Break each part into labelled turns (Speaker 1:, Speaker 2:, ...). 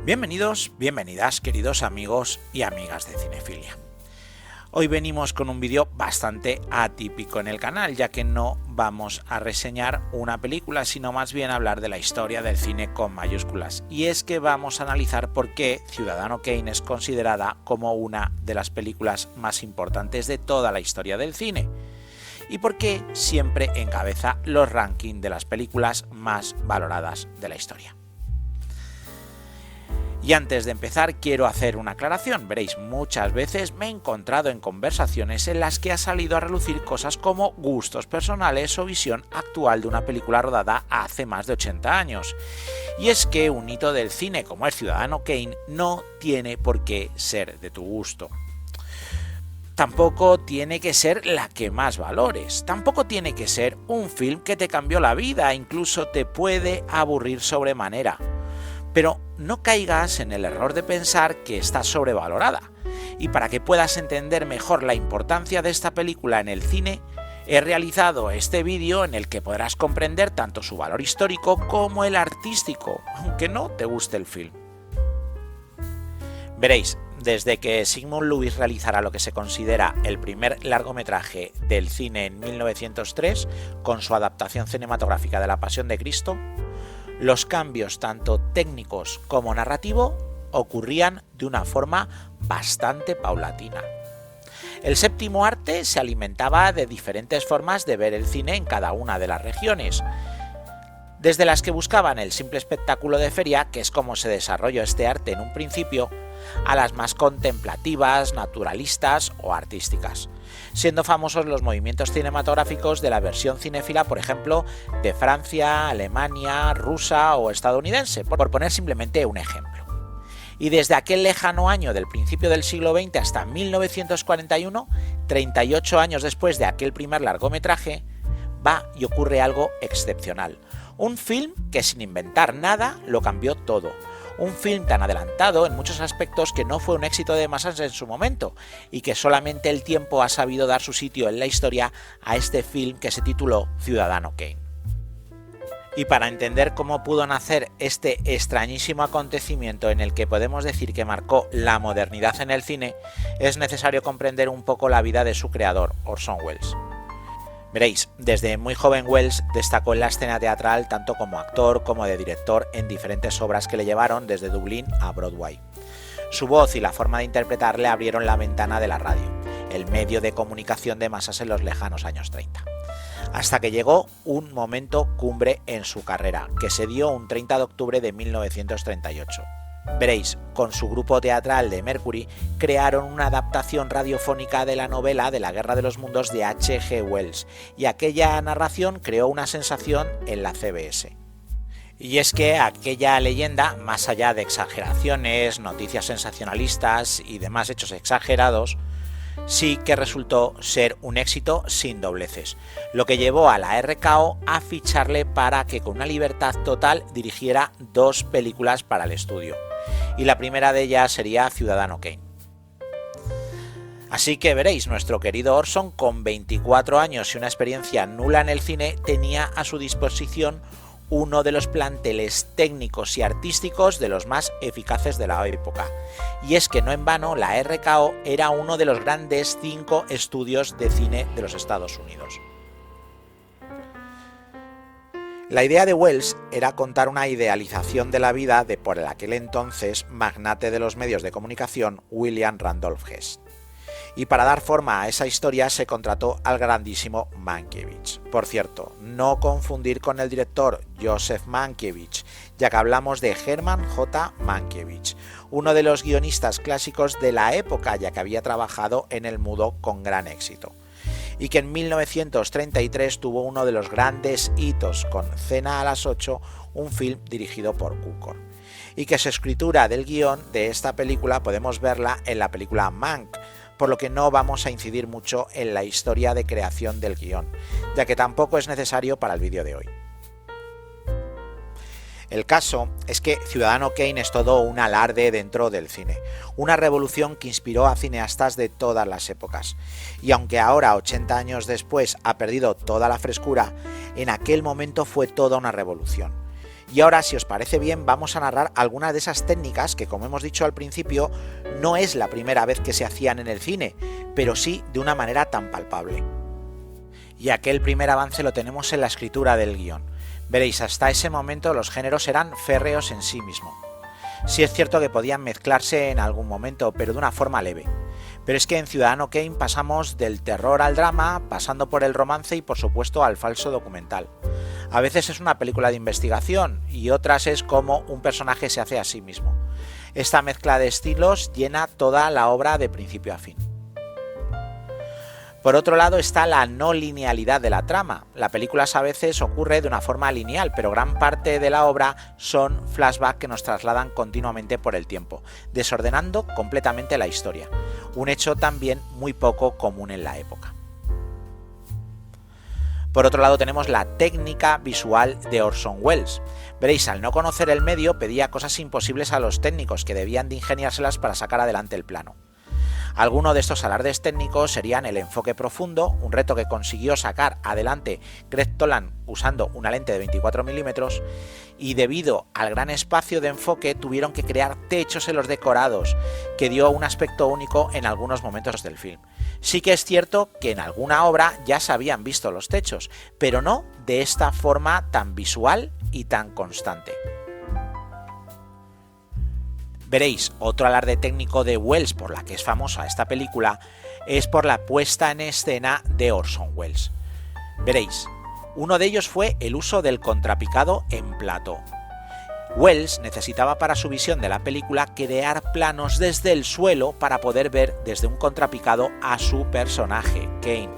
Speaker 1: Bienvenidos, bienvenidas, queridos amigos y amigas de Cinefilia. Hoy venimos con un vídeo bastante atípico en el canal, ya que no vamos a reseñar una película, sino más bien hablar de la historia del cine con mayúsculas. Y es que vamos a analizar por qué Ciudadano Kane es considerada como una de las películas más importantes de toda la historia del cine. Y por qué siempre encabeza los rankings de las películas más valoradas de la historia. Y antes de empezar quiero hacer una aclaración. Veréis, muchas veces me he encontrado en conversaciones en las que ha salido a relucir cosas como gustos personales o visión actual de una película rodada hace más de 80 años. Y es que un hito del cine como el Ciudadano Kane no tiene por qué ser de tu gusto. Tampoco tiene que ser la que más valores. Tampoco tiene que ser un film que te cambió la vida, incluso te puede aburrir sobremanera. Pero no caigas en el error de pensar que está sobrevalorada. Y para que puedas entender mejor la importancia de esta película en el cine, he realizado este vídeo en el que podrás comprender tanto su valor histórico como el artístico, aunque no te guste el film. Veréis, desde que Sigmund Lewis realizara lo que se considera el primer largometraje del cine en 1903, con su adaptación cinematográfica de La Pasión de Cristo, los cambios tanto técnicos como narrativos ocurrían de una forma bastante paulatina. El séptimo arte se alimentaba de diferentes formas de ver el cine en cada una de las regiones, desde las que buscaban el simple espectáculo de feria, que es como se desarrolló este arte en un principio, a las más contemplativas, naturalistas o artísticas, siendo famosos los movimientos cinematográficos de la versión cinéfila, por ejemplo, de Francia, Alemania, rusa o estadounidense, por poner simplemente un ejemplo. Y desde aquel lejano año del principio del siglo XX hasta 1941, 38 años después de aquel primer largometraje, va y ocurre algo excepcional. Un film que sin inventar nada lo cambió todo. Un film tan adelantado en muchos aspectos que no fue un éxito de masas en su momento y que solamente el tiempo ha sabido dar su sitio en la historia a este film que se tituló Ciudadano Kane. Y para entender cómo pudo nacer este extrañísimo acontecimiento en el que podemos decir que marcó la modernidad en el cine, es necesario comprender un poco la vida de su creador, Orson Welles. Veréis, desde muy joven Welles destacó en la escena teatral tanto como actor como de director en diferentes obras que le llevaron desde Dublín a Broadway. Su voz y la forma de interpretar le abrieron la ventana de la radio, el medio de comunicación de masas en los lejanos años 30. Hasta que llegó un momento cumbre en su carrera, que se dio un 30 de octubre de 1938. Veréis, con su grupo teatral de Mercury, crearon una adaptación radiofónica de la novela de la Guerra de los Mundos de H.G. Wells, y aquella narración creó una sensación en la CBS. Y es que aquella leyenda, más allá de exageraciones, noticias sensacionalistas y demás hechos exagerados, sí que resultó ser un éxito sin dobleces, lo que llevó a la RKO a ficharle para que con una libertad total dirigiera 2 películas para el estudio. Y la primera de ellas sería Ciudadano Kane. Así que veréis, nuestro querido Orson, con 24 años y una experiencia nula en el cine, tenía a su disposición uno de los planteles técnicos y artísticos de los más eficaces de la época. Y es que no en vano la RKO era uno de los grandes 5 estudios de cine de los Estados Unidos. La idea de Welles era contar una idealización de la vida de por aquel entonces magnate de los medios de comunicación William Randolph Hearst. Y para dar forma a esa historia se contrató al grandísimo Mankiewicz. Por cierto, no confundir con el director Joseph Mankiewicz, ya que hablamos de Herman J. Mankiewicz, uno de los guionistas clásicos de la época, ya que había trabajado en el mudo con gran éxito. Y que en 1933 tuvo uno de los grandes hitos con Cena a las 8, un film dirigido por Cukor. Y que su escritura del guión de esta película podemos verla en la película Mank, por lo que no vamos a incidir mucho en la historia de creación del guión, ya que tampoco es necesario para el vídeo de hoy. El caso es que Ciudadano Kane es todo un alarde dentro del cine, una revolución que inspiró a cineastas de todas las épocas. Y aunque ahora, 80 años después, ha perdido toda la frescura, en aquel momento fue toda una revolución. Y ahora, si os parece bien, vamos a narrar algunas de esas técnicas que, como hemos dicho al principio, no es la primera vez que se hacían en el cine, pero sí de una manera tan palpable. Y aquel primer avance lo tenemos en la escritura del guión. Veréis, hasta ese momento los géneros eran férreos en sí mismos. Sí es cierto que podían mezclarse en algún momento, pero de una forma leve. Pero es que en Ciudadano Kane pasamos del terror al drama, pasando por el romance y por supuesto al falso documental. A veces es una película de investigación y otras es como un personaje se hace a sí mismo. Esta mezcla de estilos llena toda la obra de principio a fin. Por otro lado está la no linealidad de la trama. La película a veces ocurre de una forma lineal, pero gran parte de la obra son flashbacks que nos trasladan continuamente por el tiempo, desordenando completamente la historia. Un hecho también muy poco común en la época. Por otro lado tenemos la técnica visual de Orson Welles. Veréis, al no conocer el medio pedía cosas imposibles a los técnicos que debían de ingeniárselas para sacar adelante el plano. Algunos de estos alardes técnicos serían el enfoque profundo, un reto que consiguió sacar adelante Greg Toland usando una lente de 24 milímetros, y debido al gran espacio de enfoque tuvieron que crear techos en los decorados, que dio un aspecto único en algunos momentos del film. Sí que es cierto que en alguna obra ya se habían visto los techos, pero no de esta forma tan visual y tan constante. Veréis, otro alarde técnico de Welles por la que es famosa esta película es por la puesta en escena de Orson Welles. Veréis, uno de ellos fue el uso del contrapicado en plató. Welles necesitaba para su visión de la película crear planos desde el suelo para poder ver desde un contrapicado a su personaje, Kane.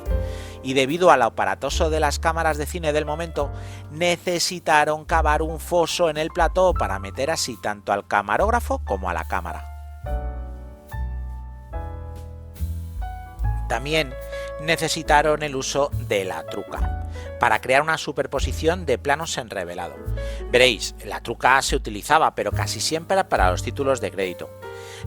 Speaker 1: Y debido a lo aparatoso de las cámaras de cine del momento, necesitaron cavar un foso en el plató para meter así tanto al camarógrafo como a la cámara. También necesitaron el uso de la truca para crear una superposición de planos en revelado. Veréis, la truca se utilizaba, pero casi siempre para los títulos de crédito.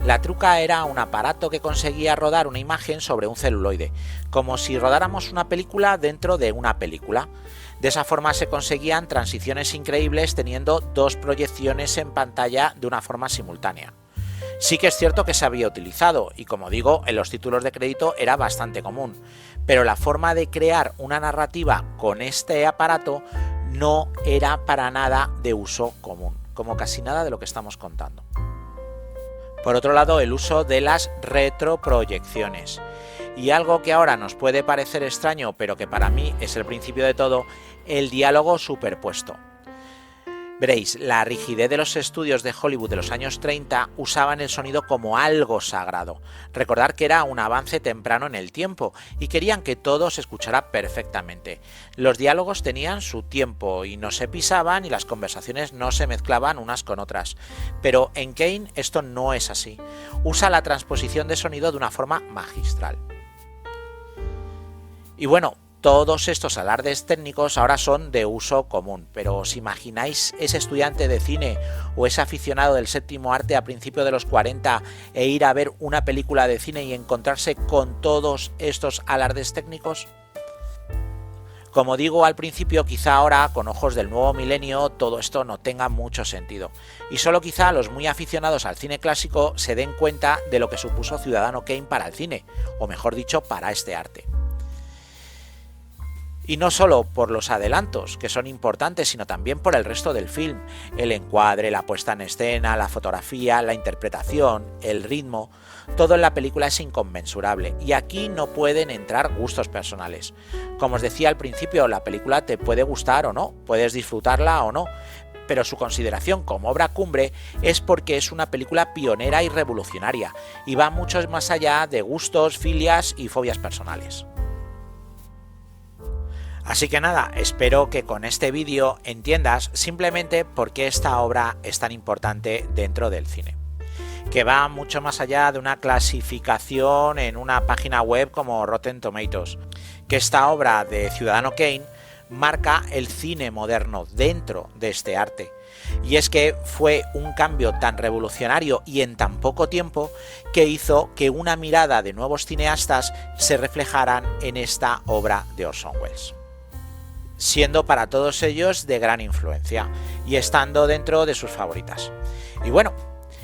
Speaker 1: La truca era un aparato que conseguía rodar una imagen sobre un celuloide, como si rodáramos una película dentro de una película. De esa forma se conseguían transiciones increíbles teniendo dos proyecciones en pantalla de una forma simultánea. Sí que es cierto que se había utilizado y, como digo, en los títulos de crédito era bastante común, pero la forma de crear una narrativa con este aparato no era para nada de uso común, como casi nada de lo que estamos contando. Por otro lado, el uso de las retroproyecciones. Y algo que ahora nos puede parecer extraño, pero que para mí es el principio de todo, el diálogo superpuesto. Veréis, la rigidez de los estudios de Hollywood de los años 30 usaban el sonido como algo sagrado. Recordar que era un avance temprano en el tiempo y querían que todo se escuchara perfectamente. Los diálogos tenían su tiempo y no se pisaban y las conversaciones no se mezclaban unas con otras. Pero en Kane esto no es así. Usa la transposición de sonido de una forma magistral. Y bueno, todos estos alardes técnicos ahora son de uso común, pero ¿os imagináis ese estudiante de cine o ese aficionado del séptimo arte a principios de los 40 e ir a ver una película de cine y encontrarse con todos estos alardes técnicos? Como digo al principio, quizá ahora, con ojos del nuevo milenio, todo esto no tenga mucho sentido. Y solo quizá los muy aficionados al cine clásico se den cuenta de lo que supuso Ciudadano Kane para el cine, o mejor dicho, para este arte. Y no solo por los adelantos, que son importantes, sino también por el resto del film. El encuadre, la puesta en escena, la fotografía, la interpretación, el ritmo, todo en la película es inconmensurable. Y aquí no pueden entrar gustos personales. Como os decía al principio, la película te puede gustar o no, puedes disfrutarla o no, pero su consideración como obra cumbre es porque es una película pionera y revolucionaria, y va mucho más allá de gustos, filias y fobias personales. Así que nada, espero que con este vídeo entiendas simplemente por qué esta obra es tan importante dentro del cine. Que va mucho más allá de una clasificación en una página web como Rotten Tomatoes. Que esta obra de Ciudadano Kane marca el cine moderno dentro de este arte. Y es que fue un cambio tan revolucionario y en tan poco tiempo que hizo que una mirada de nuevos cineastas se reflejaran en esta obra de Orson Welles. siendo para todos ellos de gran influencia y estando dentro de sus favoritas. Y bueno,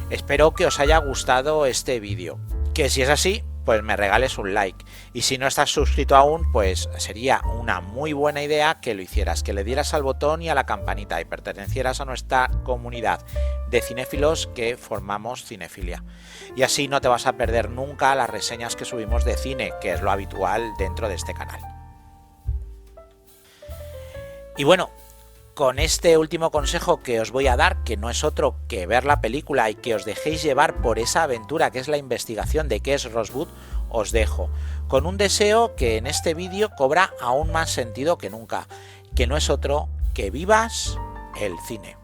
Speaker 1: espero que os haya gustado este vídeo, que si es así, pues me regales un like, y si no estás suscrito aún, pues sería una muy buena idea que lo hicieras, que le dieras al botón y a la campanita y pertenecieras a nuestra comunidad de cinéfilos que formamos Cinefilia, y así no te vas a perder nunca las reseñas que subimos de cine, que es lo habitual dentro de este canal. Y bueno, con este último consejo que os voy a dar, que no es otro que ver la película y que os dejéis llevar por esa aventura que es la investigación de qué es Rosebud, os dejo con un deseo que en este vídeo cobra aún más sentido que nunca, que no es otro que vivas el cine.